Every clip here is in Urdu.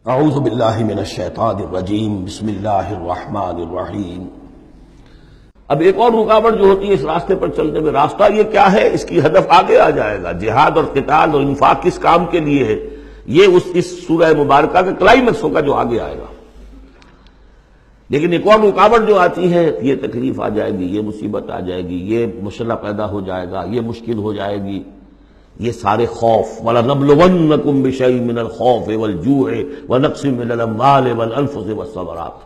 اعوذ باللہ من الشیطان الرجیم بسم اللہ الرحمن الرحیم۔ اب ایک اور رکاوٹ جو ہوتی ہے اس راستے پر چلنے میں، راستہ یہ کیا ہے، اس کی ہدف آگے آ جائے گا۔ جہاد اور قتال اور انفاق کس کام کے لیے ہے، یہ اس سورہ مبارکہ کا کلائمیکس ہوگا جو آگے آئے گا۔ لیکن ایک اور رکاوٹ جو آتی ہے، یہ تکلیف آ جائے گی، یہ مصیبت آ جائے گی، یہ مسئلہ پیدا ہو جائے گا، یہ مشکل ہو جائے گی، یہ سارے خوف۔ وَلَنَبْلُوَنَّكُمْ بِشَيْءٍ مِّنَ الْخَوْفِ وَالْجُوعِ وَنَقْصٍ مِّنَ الْأَمْوَالِ وَالْأَنفُسِ وَالثَّمَرَاتِ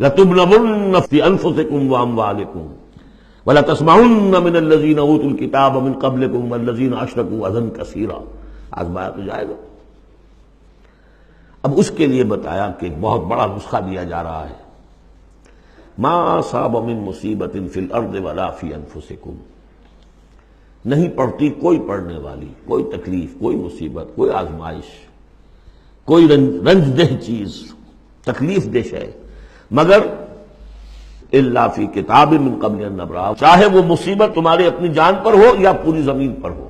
لَتُبْلَوُنَّ فِي أَنفُسِكُمْ وَأَمْوَالِكُمْ وَلَتَسْمَعُنَّ مِنَ الَّذِينَ أُوتُوا الْكِتَابَ مِن قَبْلِكُمْ وَالَّذِينَ أَشْرَكُوا أَذًى كَثِيرًا۔ آزمایا تو جائے گا۔ اب اس کے لیے بتایا کہ ایک بہت بڑا نسخہ دیا جا رہا ہے۔ مَا أَصَابَ مِن مُّصِيبَةٍ فِي الْأَرْضِ وَلَا فِي أَنفُسِكُمْ، نہیں پڑتی کوئی پڑنے والی، کوئی تکلیف، کوئی مصیبت، کوئی آزمائش، کوئی رنج دہ چیز، تکلیف دہ شے، مگر الا فی کتاب من قبل ان نبرأ، چاہے وہ مصیبت تمہاری اپنی جان پر ہو یا پوری زمین پر ہو۔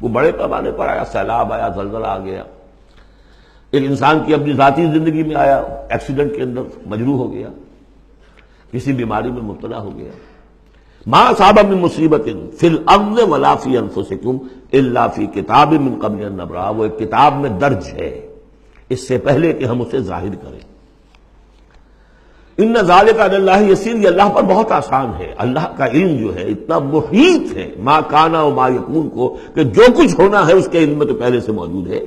وہ بڑے پیمانے پر آیا، سیلاب آیا، زلزلہ آ گیا، ایک انسان کی اپنی ذاتی زندگی میں آیا، ایکسیڈنٹ کے اندر مجروح ہو گیا، کسی بیماری میں مبتلا ہو گیا۔ ما اصاب من مصیبت فی الارض ولا فی انفسکم الا فی کتاب من قبل ان نبرأ، وہ ایک کتاب میں درج ہے اس سے پہلے کہ ہم اسے ظاہر کریں۔ ان ذالک علی اللہ یسیر، یہ اللہ پر بہت آسان ہے۔ اللہ کا علم جو ہے اتنا محیط ہے ما کانا و ما یکون کو، کہ جو کچھ ہونا ہے اس کے علم میں تو پہلے سے موجود ہے۔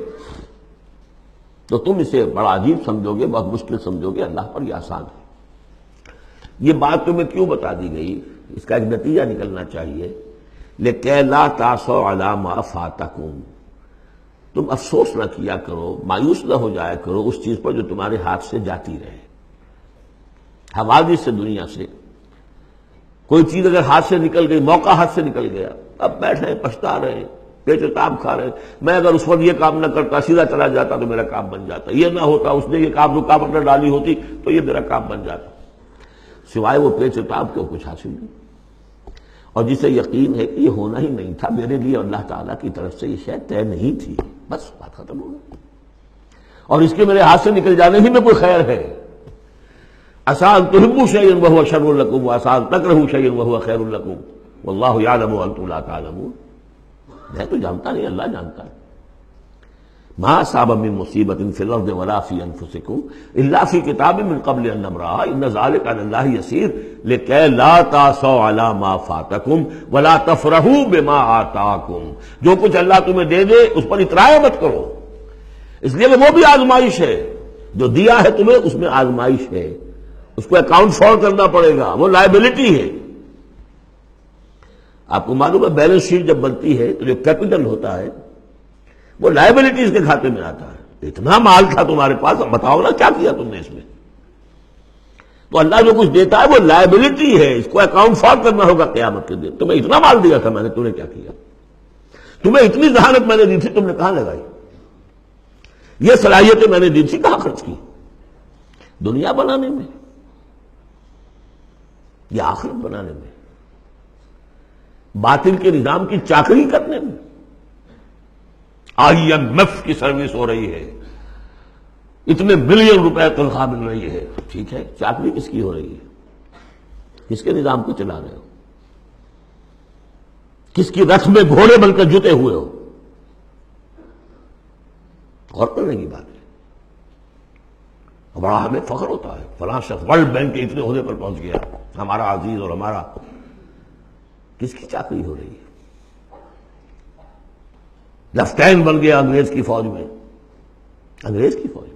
تو تم اسے بڑا عجیب سمجھو گے، بہت مشکل سمجھو گے، اللہ پر یہ آسان ہے۔ یہ بات تمہیں کیوں بتا دی گئی، اس کا ایک نتیجہ نکلنا چاہیے۔ لِكَيْ لَا تَأْسَوْا عَلَىٰ مَا فَاتَكُمْ، تم افسوس نہ کیا کرو، مایوس نہ ہو جایا کرو اس چیز پر جو تمہارے ہاتھ سے جاتی رہے۔ حوادث سے، دنیا سے کوئی چیز اگر ہاتھ سے نکل گئی، موقع ہاتھ سے نکل گیا، اب بیٹھے پچھتا رہے، پیٹ تاب کھا رہے، میں اگر اس وقت یہ کام نہ کرتا، سیدھا چلا جاتا تو میرا کام بن جاتا، یہ نہ ہوتا، اس نے یہ کام رکاوٹ نہ ڈالی ہوتی تو یہ میرا کام بن جاتا۔ سوائے وہ پیچ تاب کے کچھ حاصل نہیں، اور جسے یقین ہے کہ یہ ہونا ہی نہیں تھا، میرے لیے اللہ تعالیٰ کی طرف سے یہ شے طے نہیں تھی، بس بات ختم ہو گئی، اور اس کے میرے ہاتھ سے نکل جانے ہی میں کوئی خیر ہے۔ عسیٰ ان تحبوا شیئا وہو شر لکم وعسیٰ ان تکرہوا شیئا وہو خیر لکم واللہ یعلم وانتم لا تعلمون۔ میں تو جانتا نہیں، اللہ جانتا ہے۔ ما اصاب من مصیبت فی الارض ولا فی انفسکم الا فی کتاب من قبل ان نبرأ ان ذلک علی اللہ یسیر لکی لا تأسوا علی ما فاتکم ولا تفرحوا بما آتاکم، جو کچھ اللہ تمہیں دے دے اس پر اترایا مت کرو، اس لیے کہ وہ بھی آزمائش ہے، جو دیا ہے تمہیں اس میں آزمائش ہے، اس کو اکاؤنٹ فار کرنا پڑے گا، وہ لائبلٹی ہے۔ آپ کو معلوم ہے بیلنس شیٹ جب بنتی ہے تو جو کیپٹل ہوتا ہے وہ لائبلٹیز کے کھاتے میں آتا ہے۔ اتنا مال تھا تمہارے پاس، اب بتاؤ نا کیا کیا تم نے اس میں۔ تو اللہ جو کچھ دیتا ہے وہ لائبلٹی ہے، اس کو اکاؤنٹ فار کرنا ہوگا قیامت کے دن۔ تمہیں اتنا مال دیا تھا میں نے، تم نے کیا کیا؟ تمہیں اتنی ذہانت میں نے دی تھی، تم نے کہاں لگائی؟ یہ صلاحیتیں میں نے دی تھی، کہاں خرچ کی؟ دنیا بنانے میں یا آخرت بنانے میں؟ باطل کے نظام کی چاکری کرنے میں؟ IMF کی سروس ہو رہی ہے، اتنے بلین روپے تنخواہ مل رہی ہے، ٹھیک ہے، چاکری کس کی ہو رہی ہے؟ کس کے نظام کو چلا رہے ہو؟ کس کی رتھ میں گھوڑے بن کر جتے ہوئے ہو؟ غور کرنے کی بات ہے۔ بڑا ہمیں فخر ہوتا ہے، فلاں شخص ورلڈ بینک کے اتنے عہدے پر پہنچ گیا، ہمارا عزیز اور ہمارا۔ کس کی چاکری ہو رہی ہے؟ لیفٹیننٹ بن گیا انگریز کی فوج میں، انگریز کی فوج میں۔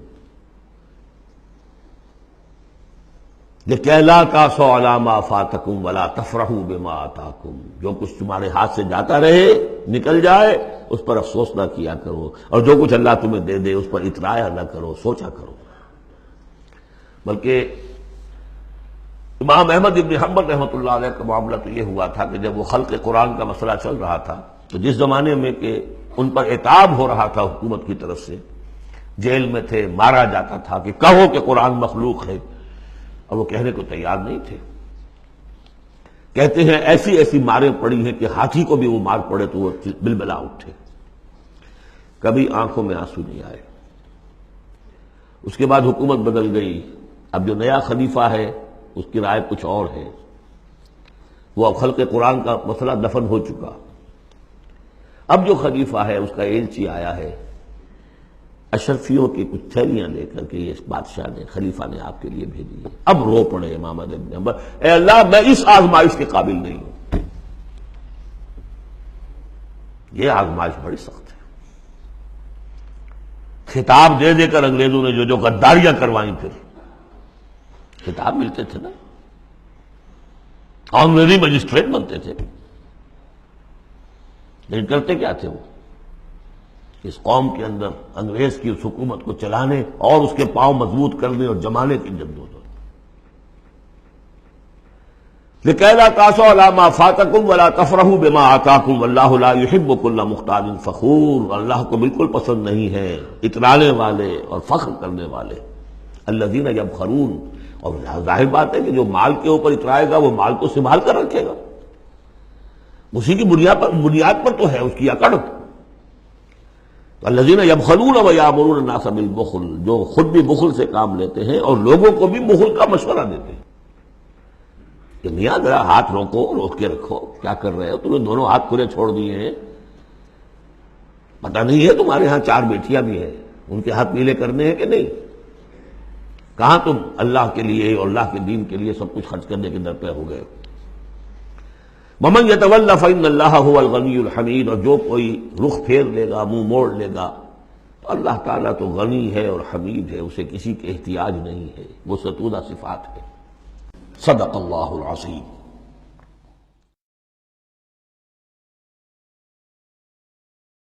لِكَيْ لَا تَأْسَوْا عَلَىٰ مَا فَاتَكُمْ وَلَا تَفْرَحُوا بِمَا آتَاكُمْ، جو کچھ تمہارے ہاتھ سے جاتا رہے، نکل جائے، اس پر افسوس نہ کیا کرو، اور جو کچھ اللہ تمہیں دے دے اس پر اترایا نہ کرو، سوچا کرو۔ بلکہ امام احمد ابن حنبل رحمۃ اللہ علیہ کا معاملہ تو یہ ہوا تھا کہ جب وہ خلق قرآن کا مسئلہ چل رہا تھا تو جس زمانے میں کہ ان پر عتاب ہو رہا تھا حکومت کی طرف سے، جیل میں تھے، مارا جاتا تھا کہ کہو کہ قرآن مخلوق ہے، اور وہ کہنے کو تیار نہیں تھے۔ کہتے ہیں ایسی ایسی ماریں پڑی ہیں کہ ہاتھی کو بھی وہ مار پڑے تو وہ بلبلا اٹھے۔ کبھی آنکھوں میں آنسو نہیں آئے، اس کے بعد حکومت بدل گئی، اب جو نیا خلیفہ ہے اس کی رائے کچھ اور ہے، وہ اب خلق قرآن کا مسئلہ دفن ہو چکا۔ اب جو خلیفہ ہے اس کا ایلچی آیا ہے اشرفیوں کی کچھ تھیلیاں لے کر کے، یہ بادشاہ نے، خلیفہ نے آپ کے لیے بھیجی ہے۔ اب رو پڑے امام احمد بن حنبل، اے اللہ میں اس آزمائش کے قابل نہیں ہوں۔ یہ آزمائش بڑی سخت ہے۔ خطاب دے دے کر انگریزوں نے جو غداریاں کروائیں، پھر خطاب ملتے تھے نا، انگریزی مجسٹریٹ بنتے تھے، لیکن کرتے کیا تھے وہ؟ اس قوم کے اندر انگریز کی اس حکومت کو چلانے اور اس کے پاؤں مضبوط کرنے اور جمانے کی جدوجہد۔ لِكَيْ لَا تَأْسَوْا عَلَىٰ مَا فَاتَكُمْ وَلَا تَفْرَحُوا بِمَا آتَاكُمْ وَاللَّهُ لَا يُحِبُّ كُلَّ مُخْتَالٍ فَخُورٍ۔ اللہ کو بالکل پسند نہیں ہے اترانے والے اور فخر کرنے والے، الذین یبخرون۔ اور ظاہر بات ہے کہ جو مال کے اوپر اترائے گا وہ مال کو سنبھال کر رکھے گا، اسی کی بنیاد پر تو ہے اس کی اکڑ۔ الذین یبخلون ویامرون الناس بالبخل، جو خود بھی بخل سے کام لیتے ہیں اور لوگوں کو بھی بخل کا مشورہ دیتے ہیں کہ میاں ذرا ہاتھ روک کے رکھو، کیا کر رہے ہو؟ تم نے دونوں ہاتھ کھلے چھوڑ دیے ہیں، پتہ نہیں ہے تمہارے ہاں 4 بیٹیاں بھی ہیں، ان کے ہاتھ نیلے کرنے ہیں کہ نہیں؟ کہاں تم اللہ کے لیے اور اللہ کے دین کے لیے سب کچھ خرچ کرنے کے در پہ ہو گئے؟ وَمَن يَتَوَلَّ فَإِنَّ اللَّهَ هُوَ الْغَنِيُّ الْحَمِيدُ۔ اور جو کوئی رخ پھیر لے گا، منہ موڑ لے گا، تو اللہ تعالیٰ تو غنی ہے اور حمید ہے، اسے کسی کے احتیاج نہیں ہے، وہ ستودہ صفات ہے۔ صدق اللہ العظیم۔